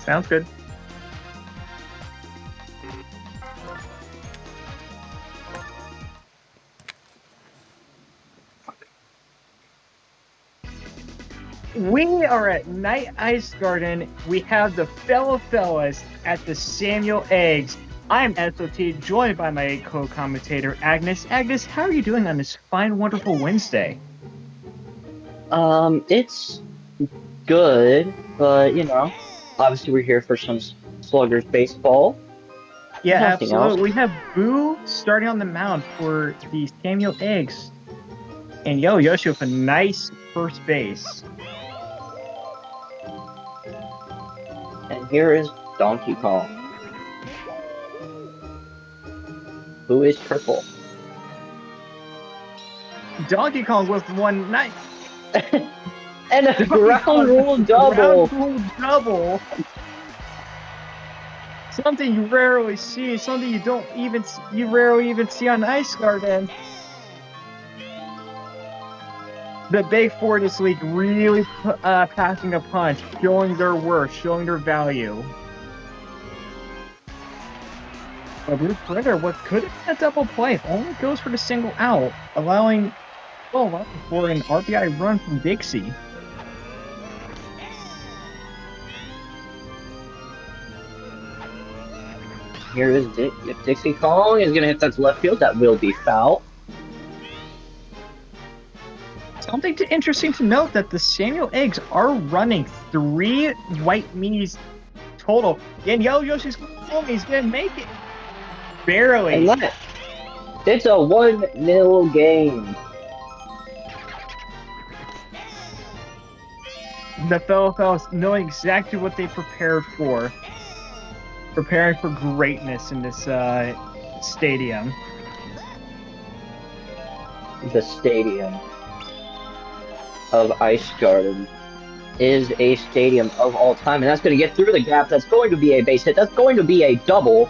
Sounds good. We are at Night Ice Garden. We have the fellow fellas at the Samuel Eggs. I'm SOT, joined by my co-commentator, Agnes. Agnes, how are you doing on this fine, wonderful Wednesday? It's good, but obviously we're here for some Sluggers baseball. Yeah, Nothing else. absolutely. We have Boo starting on the mound for the Samuel Eggs. And Yoshi with a nice first base. And here is Donkey Kong, who is triple. Donkey Kong with one nice And a Donkey ground Kong with rule a ground double. rule double. Something you rarely see, something you rarely even see on Ice Garden. The Big Four this league really passing a punch, showing their worth, showing their value. But Bruce Ritter, what could have been a double play, only goes for the single out, allowing for an RBI run from Dixie. Here is Dixie Kong is gonna hit that to left field. That will be foul. Something interesting to note that the Samuel Eggs are running 3 white minis total. And Yoshi's home, he's gonna make it. Barely. And it's a 1-0 game. The fellow fellas know exactly what they prepared for. Preparing for greatness in this stadium. The stadium of Ice Garden is a stadium of all time, and that's going to get through the gap. That's going to be a base hit. That's going to be a double.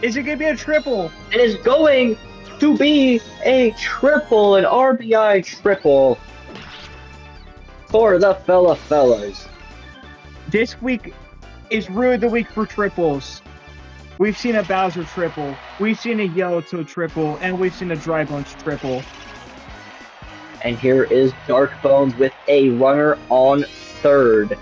Is it going to be a triple? It is going to be a triple, an RBI triple for the fellas. This week is really the week for triples. We've seen a Bowser triple, we've seen a Yellowtail triple, and we've seen a Dry Bones triple. And here is Dark Bones with a runner on third.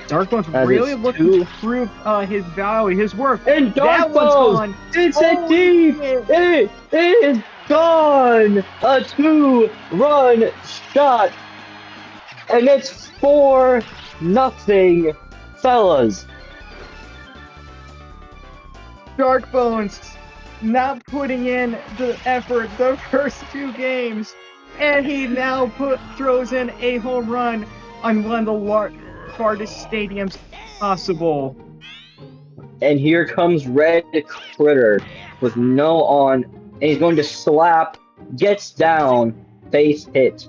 Dark Bones really looking to prove his value, his worth. And Dark Bones, it's a deep, it is gone! A 2-run shot, and it's 4-0, fellas. Dark Bones not putting in the effort the first 2 games, and he now throws in a home run on one of the farthest stadiums possible. And here comes Red Critter with no on, and he's going to slap, gets down, base hit.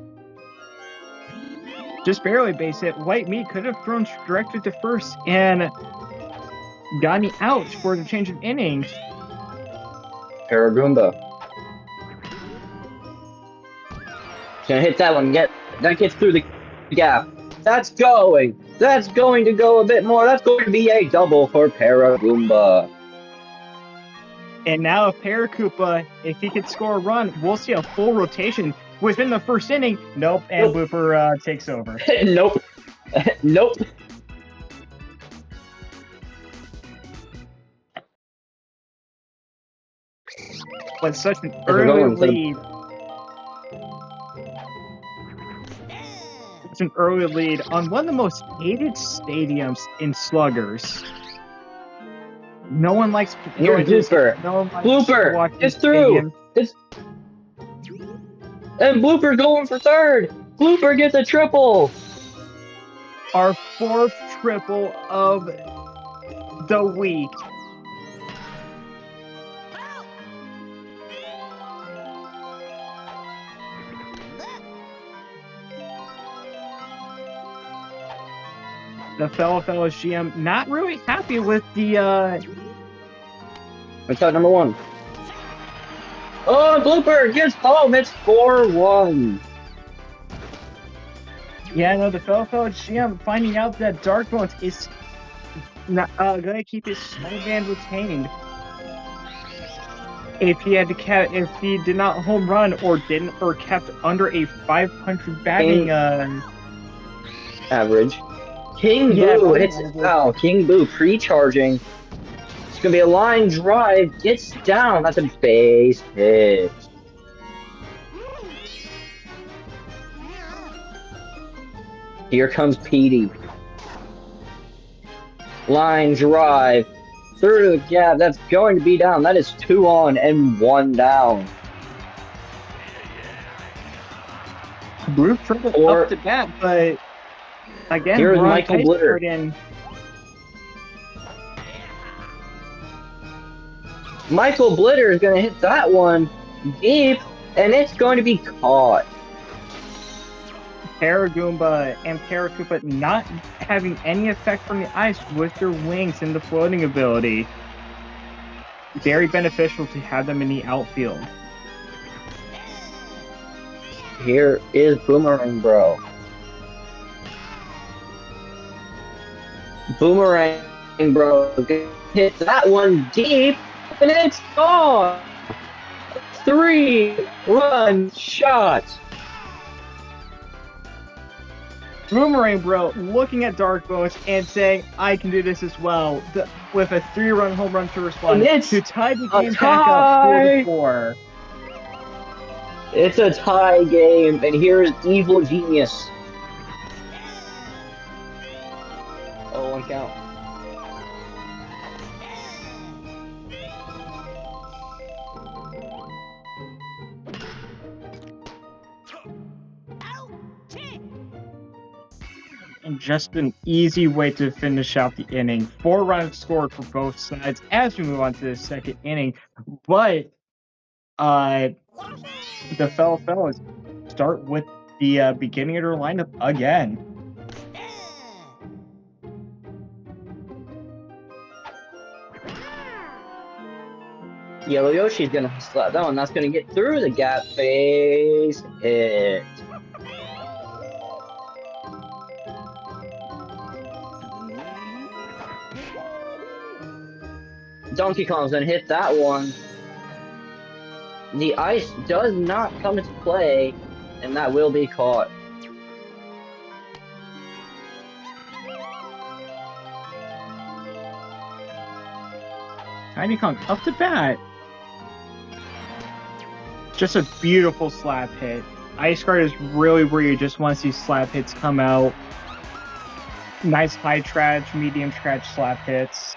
Just barely base hit. White Meat could have thrown directly to first and got me out for the change of innings. Paragoomba. Gonna hit that one. That gets through the gap. That's going to go a bit more. That's going to be a double for Paragoomba. And now if Paracoopa, if he could score a run, we'll see a full rotation within the first inning. Nope, and Blooper takes over. Nope. Nope. But such an early lead. It's an early lead on one of the most hated stadiums in Sluggers. No one likes going to Blooper. No one likes Blooper. It's through. And Blooper going for third. Blooper gets a triple. Our 4th triple of the week. The fellows GM not really happy with the What's out number 1? Oh, Blooper gets home. It's 4-1. Yeah, no, the fellow GM finding out that Dark Bones is not gonna keep his small band retained. If he had to if he did not home run or didn't or kept under a 500 batting King average. King yeah, Boo batting hits it average. foul. King Boo pre-charging. It's gonna be a line drive. Gets down. That's a base hit. Here comes Petey. Line drive. Through the gap. That's going to be down. That is 2 on and 1 down. Blue tripled up Or to bat, but again, here's we're on Michael Ice Blitter. Garden. Michael Blitter is going to hit that one deep, and it's going to be caught. Paragoomba and Paratroopa not having any effect from the ice with their wings and the floating ability. Very beneficial to have them in the outfield. Here is Boomerang Bro. Boomerang Bro hits that one deep, and it's gone. 3-run shot. Boomerang Bro looking at Dark Bones and saying, I can do this as well, with a 3-run home run to respond to tie the game back up 4-4. It's a tie game, and here's Evil Genius. Oh, 1 count. And just an easy way to finish out the inning. 4 runs scored for both sides as we move on to the second inning. But the fellows start with the beginning of their lineup again. Yellow Yoshi's gonna slap that one. That's gonna get through the gap. Base hit. Donkey Kong's gonna hit that one. The ice does not come into play, and that will be caught. Tiny Kong up to bat. Just a beautiful slap hit. Ice Guard is really where you just want to see slap hits come out. Nice high trash, medium trash slap hits.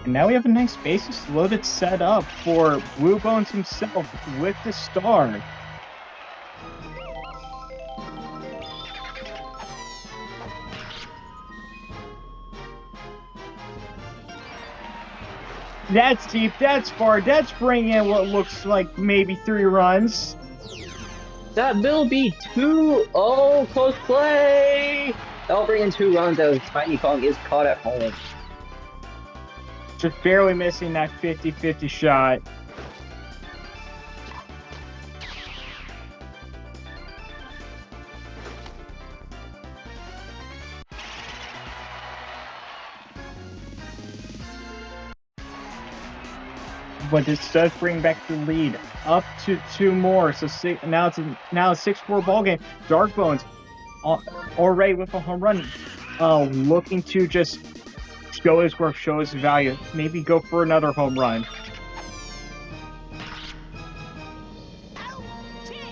And now we have a nice bases loaded set up for Blue Bones himself with the star. That's deep, that's far, that's bringing in what looks like maybe 3 runs. That will be 2-0, close play. That'll bring in 2 runs as Tiny Kong is caught at home. Just barely missing that 50-50 shot. But this does bring back the lead up to 2 more. So now it's a 6-4 ball game. Dark Bones already with a home run, looking to just show his worth, show his value. Maybe go for another home run.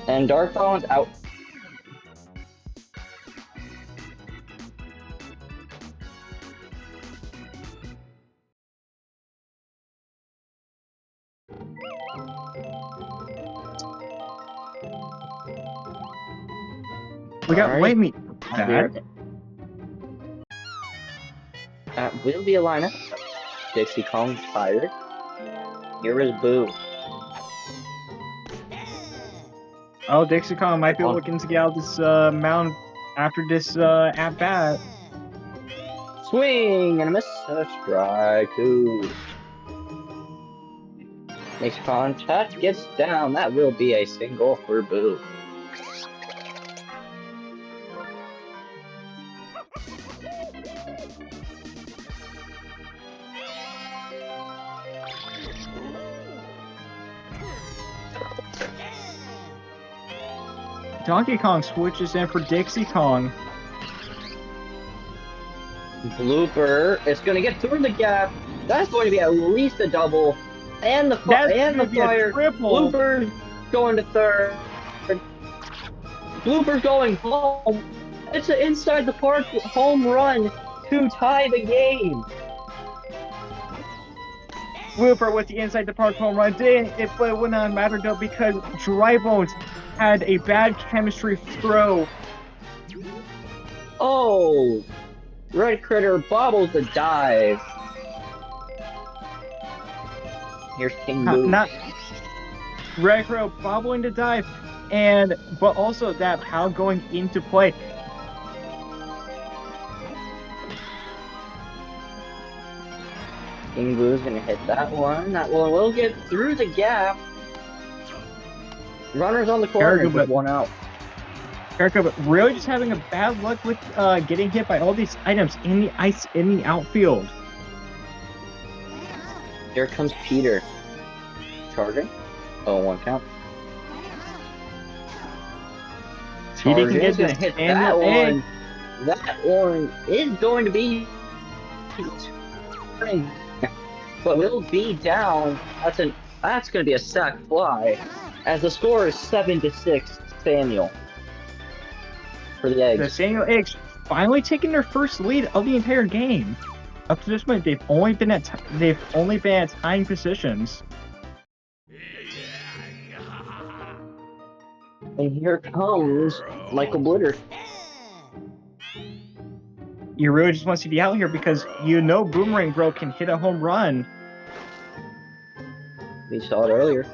And Dark Bones out. We got white meat. That will be a lineup. Dixie Kong fired. Here is Boo. Oh, Dixie Kong might be looking to get out this mound after this at bat. Swing and a miss. A strike two. Makes contact, gets down. That will be a single for Boo. Donkey Kong switches in for Dixie Kong. Blooper is going to get through the gap. That's going to be at least a double. And the fire. Blooper going to third. Blooper going home. It's an inside the park home run to tie the game. Blooper with the inside the park home run. It would not matter though because Dry Bones had a bad chemistry throw. Oh, Red Critter bobbles the dive. Here's King Boo. Not Red Critter bobbling the dive, but also that power going into play. King Boo's gonna hit that one. That one will get through the gap. Runners on the corner with one out. Erica, but really just having a bad luck with getting hit by all these items in the outfield. Here comes Peter. Charging. Oh, one count. Charging is going to hit that one. That one is going to be... but will be down. That's going to be a sac fly. As the score is 7-6, Samuel. For the Eggs. The Samuel Eggs finally taking their first lead of the entire game. Up to this point, they've only been at tying positions. And here comes Michael Blitter. You really just want to be out here because you know Boomerang Bro can hit a home run. We saw it earlier.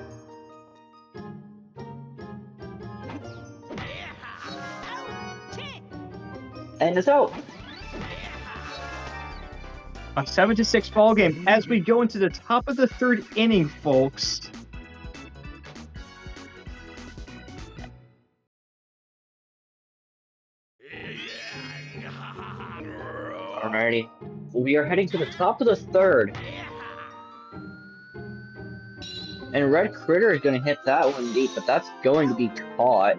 And it's out. A 7-6 ball game as we go into the top of the third inning, folks. Alrighty. We are heading to the top of the third. And Red Critter is going to hit that one deep, but that's going to be caught.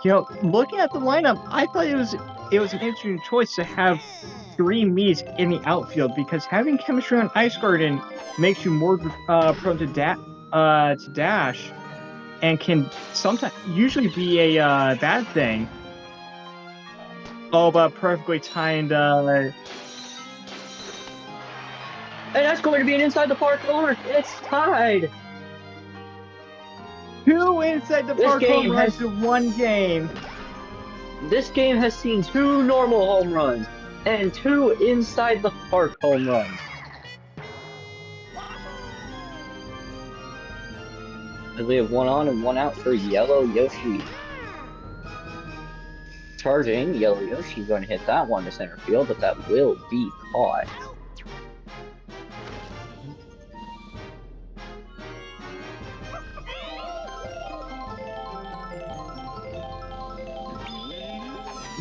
You know, looking at the lineup, I thought it was an interesting choice to have three Miis in the outfield because having chemistry on Ice Garden makes you more prone to dash, and can usually be a bad thing. Oh, but perfectly timed. And that's going to be an inside the park homer. It's tied. 2 inside the park home runs in one game. This game has seen 2 normal home runs and 2 inside the park home runs. As we have 1 on and 1 out for Yellow Yoshi. Charging, Yellow Yoshi's going to hit that one to center field, but that will be caught.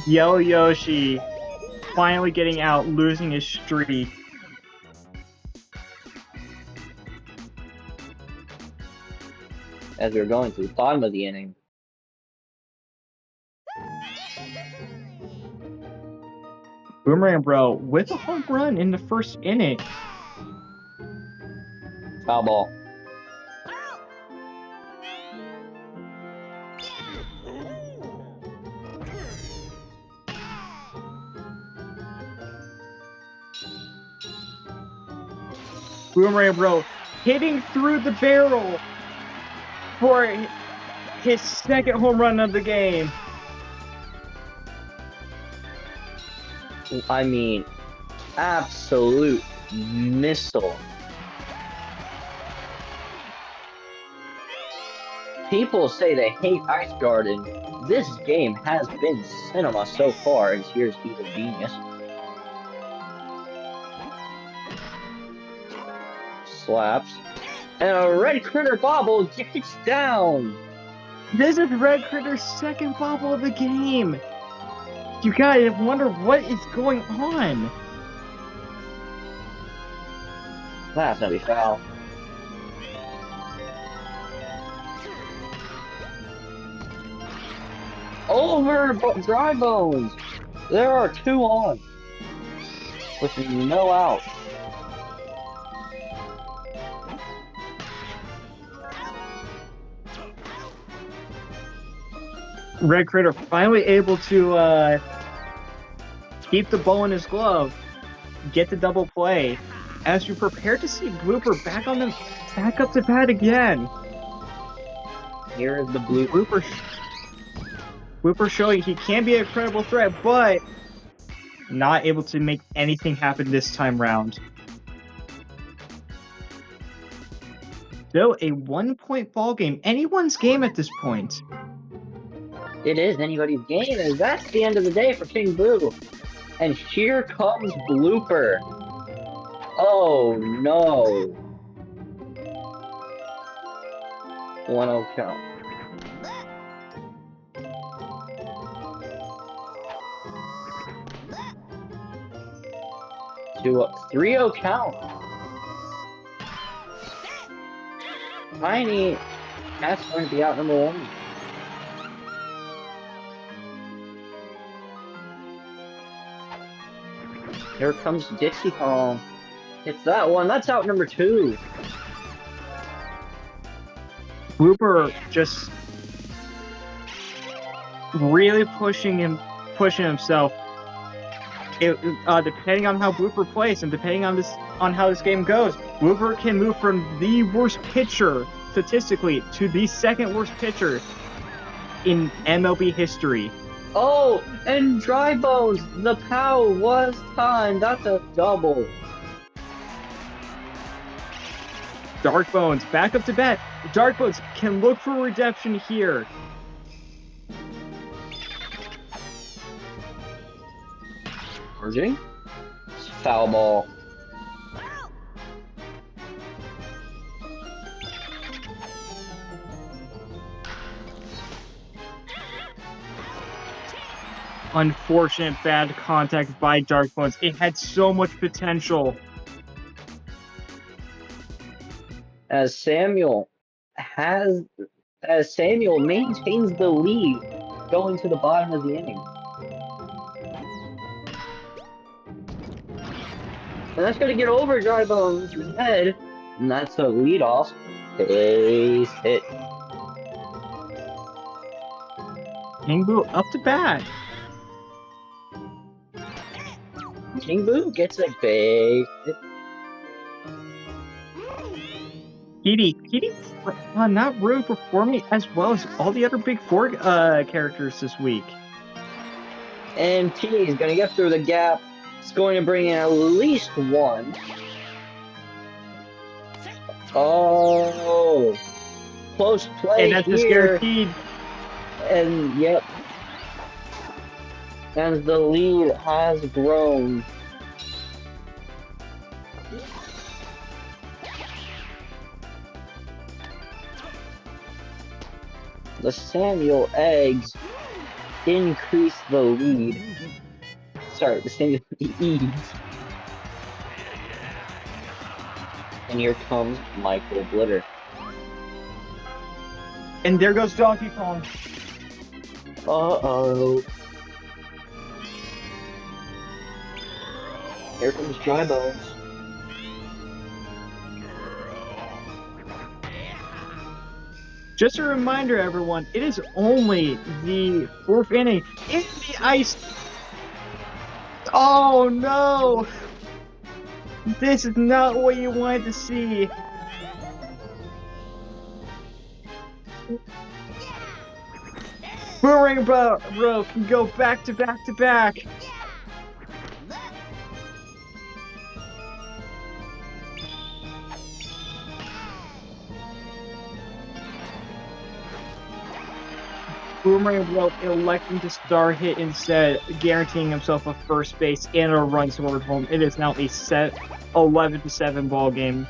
Yellow Yoshi finally getting out, losing his streak. As we're going to the bottom of the inning. Boomerang Bro with a home run in the first inning. Foul ball. Boomerang Bro hitting through the barrel for his second home run of the game. I mean, absolute missile. People say they hate Ice Garden. This game has been cinema so far, and here's Evil Genius. Slaps. And a red critter bobble gets down. This is Red Critter's second bobble of the game. You gotta wonder what is going on. That's gonna be foul. Over Dry Bones. There are 2 on. With no out. Red Critter finally able to keep the ball in his glove, get the double play. As you prepare to see Blooper back up to bat again. Here is the Blooper. Blooper showing he can be a credible threat, but not able to make anything happen this time round. Still a 1-point ball game. Anyone's game at this point. It is anybody's game, and that's the end of the day for King Boo. And here comes Blooper. Oh no. 1-0 count. To a 3-0 count. Tiny, that's going to be out number 1. Here comes Dixie Kong. It's that one. That's out number 2. Blooper just really pushing himself. Depending on how Blooper plays and depending on how this game goes, Blooper can move from the worst pitcher statistically to the second worst pitcher in MLB history. Oh, and Dry Bones, the POW was timed. That's a double. Dark Bones back up to bat. Dark Bones can look for redemption here. Charging. Foul ball. Unfortunate bad contact by Dark Bones. It had so much potential. As Samuel maintains the lead going to the bottom of the inning. And that's going to get over Dry Bones' head. And that's a leadoff base hit. King Boo up to bat. King Boo gets a base hit. Petey not really performing as well as all the other Big Four characters this week. And P is going to get through the gap. It's going to bring in at least 1. Oh, close play And that's here. the guaranteed. And yep. And the lead has grown. The Samuel eggs increase the lead. Sorry, the Samuel Eads. And here comes Michael Blitter. And there goes Donkey Kong. Uh-oh. Here comes Dry Bones. Just a reminder, everyone, it is only the 4th inning in the ice. Oh no! This is not what you wanted to see. Boomerang Row can go back to back to back. Boomerang Bro electing to star hit instead, guaranteeing himself a first base and a run toward home. It is now a set 11-7 ball game.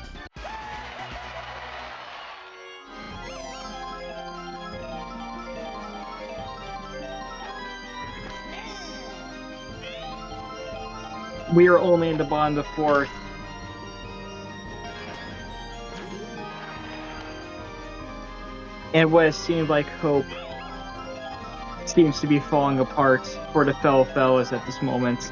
We are only in the bottom of the fourth. And what seemed like hope seems to be falling apart for the fellas at this moment.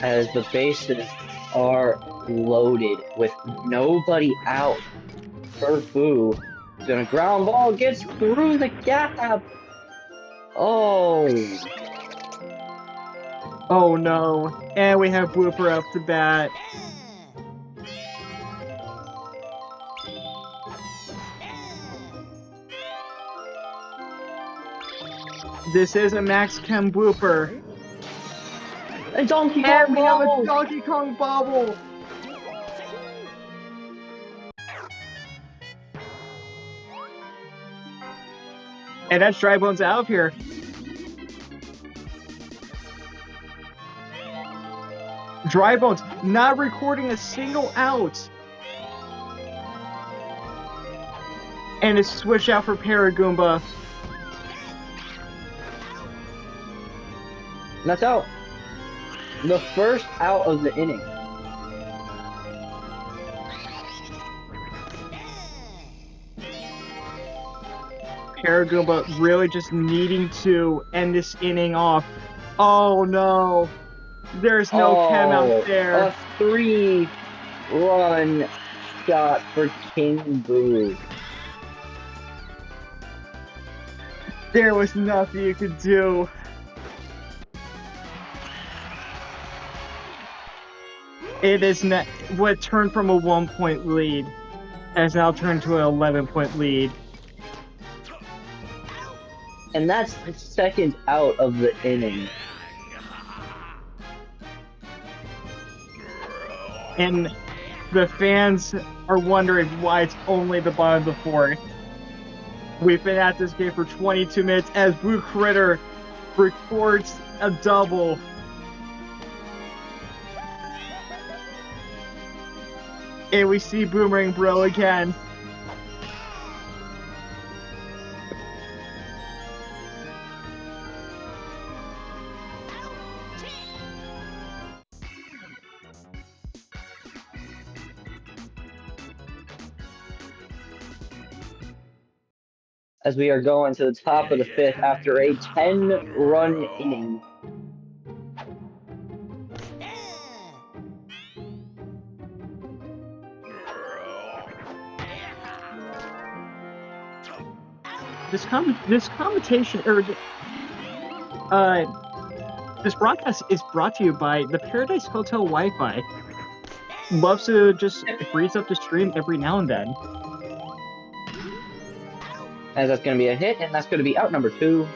As the bases are loaded with nobody out. Boo gonna ground ball, gets through the gap. Oh. Oh no. And we have Blooper up to bat. This is a Max Chem Blooper. A Donkey Kong And we have bobble. a Donkey Kong bobble. And that's Dry Bones out of here. Dry Bones not recording a single out. And a switch out for Paragoomba. And that's out. The first out of the inning. Paragoomba really just needing to end this inning off. Oh no. There's no Chem out there. A 3-run shot for King Boo. There was nothing you could do. It is not what turned from a 1-point lead has now turned to an 11-point lead. And that's the second out of the inning. And the fans are wondering why it's only the bottom of the fourth. We've been at this game for 22 minutes as Blue Critter records a double. And we see Boomerang Bro again. As we are going to the top of the fifth after a 10-run inning. This commentation or this broadcast is brought to you by the Paradise Hotel Wi-Fi. Loves to just freeze up the stream every now and then. As that's going to be a hit, and that's going to be out number 2.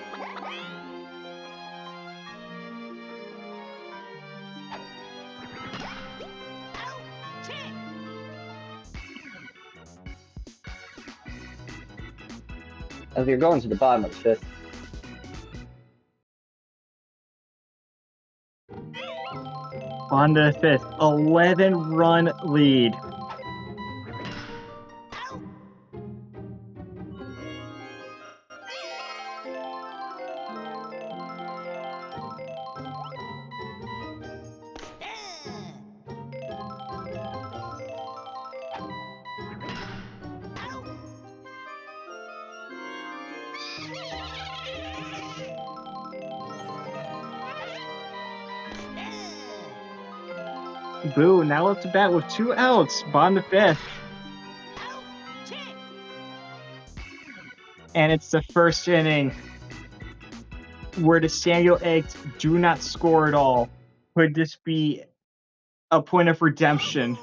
As we're going to the bottom of the fifth. On the fifth, 11-run lead. Boo now up to bat with 2 outs, bottom of the fifth. And it's the first inning where the Samuel Eggs do not score at all. Could this be a point of redemption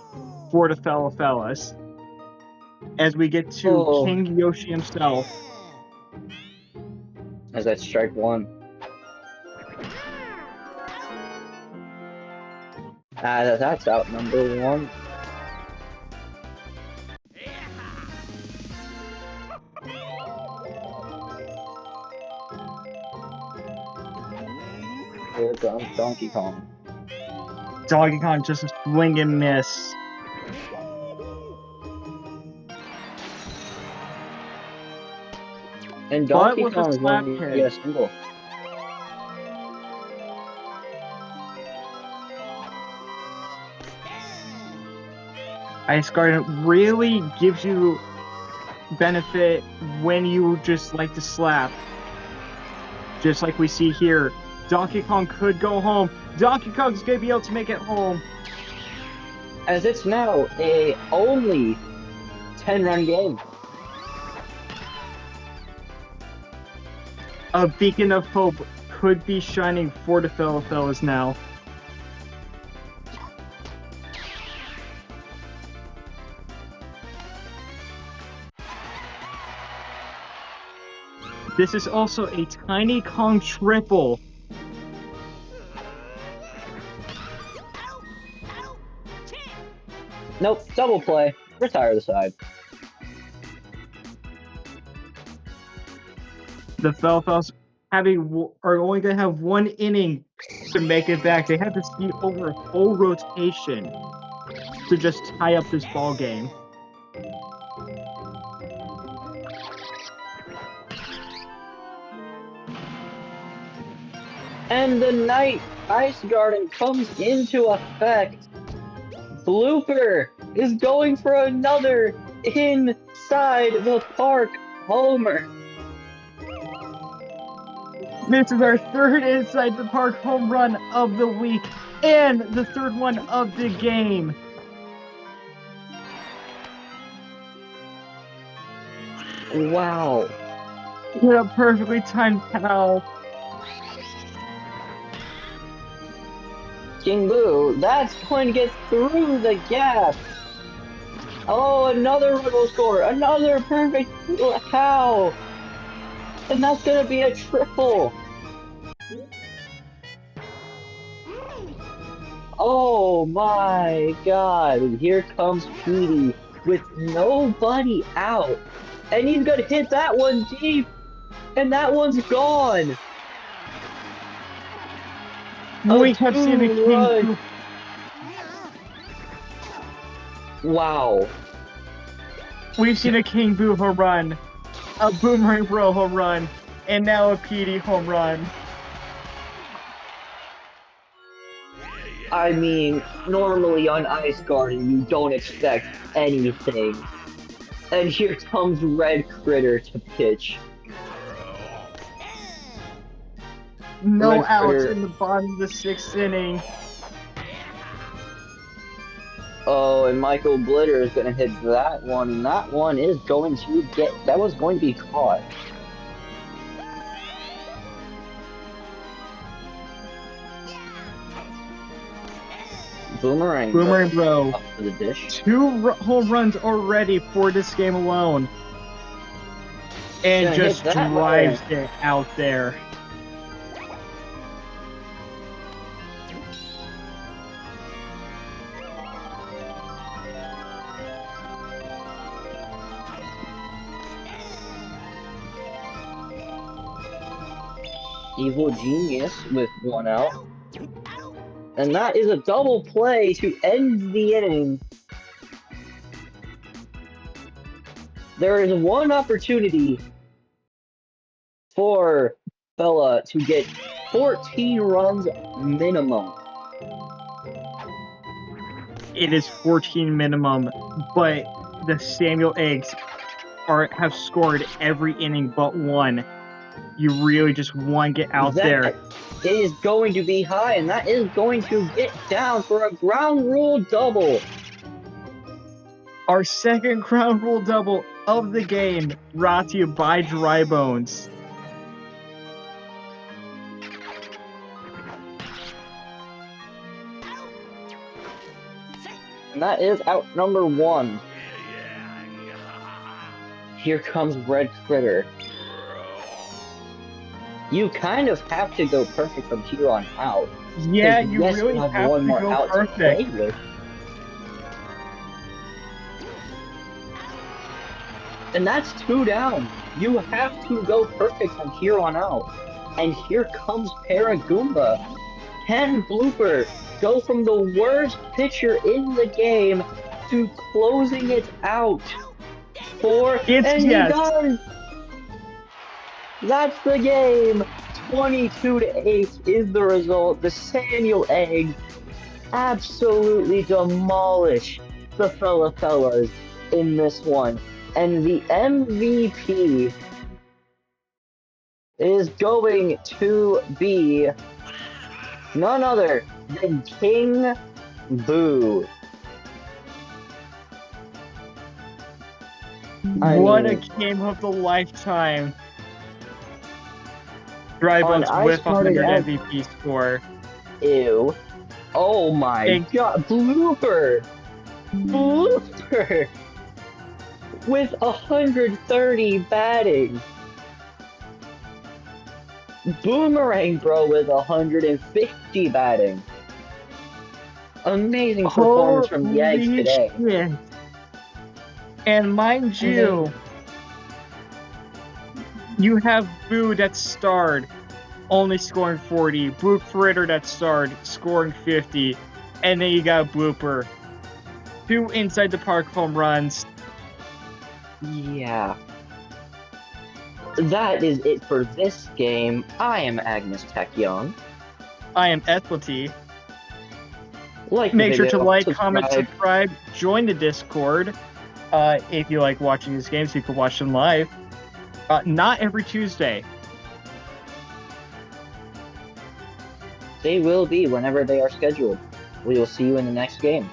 for the fellas? As we get to King Yoshi himself. As that's strike 1. That's out number 1. Here comes Donkey Kong. Donkey Kong just a swing and miss. And But Donkey with a Kong is slap going to hit. get a single. Ice Garden really gives you benefit when you just like to slap. Just like we see here. Donkey Kong could go home. Donkey Kong's gonna be able to make it home. As it's now a only 10-run game. A beacon of hope could be shining for the fellas now. This is also a Tiny Kong triple. Nope, double play. Retire the side. The fellas are only going to have one inning to make it back. They have to see over a full rotation to just tie up this ball game. And the Night Ice Garden comes into effect. Blooper is going for another inside the park homer. This is our third inside the park home run of the week and the third one of the game. Wow. What a perfectly timed foul. King Boo, that's going to get through the gap. Oh, another run will score. Another perfect cow. And that's going to be a triple. Oh my god. Here comes Petey with nobody out. And he's going to hit that one deep. And that one's gone. We have seen a King Boo. Wow. We've seen a King Boo home run, a Boomerang Bro home run, and now a PD home run. I mean, normally on Ice Garden, you don't expect anything. And here comes Red Critter to pitch. No Red outs Critter. in the bottom of the sixth inning. Oh, and Michael Blitter is going to hit that one, and that one is going to that was going to be caught. Boomerang Bro. up for the dish. 2 home runs already for this game alone. And just drives it out there. Evil Genius with 1 out. And that is a double play to end the inning. There is one opportunity for Bella to get 14 runs minimum. It is 14 minimum, but the Samuel Eggs have scored every inning but one. You really just want to get out there. It is going to be high, and that is going to get down for a ground rule double. Our second ground rule double of the game, brought to you by Dry Bones. And that is out number 1. Here comes Red Critter. You kind of have to go perfect from here on out. Yeah, you really have one to more go out perfect. To play with. And that's 2 down. You have to go perfect from here on out. And here comes Paragoomba. Can Blooper go from the worst pitcher in the game to closing it out? It's And he yes. does! That's the game! 22-8 is the result. The Samuel Eggs absolutely demolish the fellas in this one. And the MVP is going to be none other than King Boo. What a game of the lifetime. Drybones with 100 MVP score. Ew. Oh my god. Blooper! Blooper! With 130 batting. Boomerang Bro with 150 batting. Amazing performance from the Eggs today. Shit. And mind you, you have Boo that starred, only scoring 40. Brooke Fritter that starred, scoring 50. And then you got Blooper. 2 inside the park home runs. Yeah. That is it for this game. I am Agnes Tech Young. I am Ethelty. Make sure to like, comment, subscribe, join the Discord. If you like watching these games, you can watch them live. Not every Tuesday. They will be whenever they are scheduled. We will see you in the next game.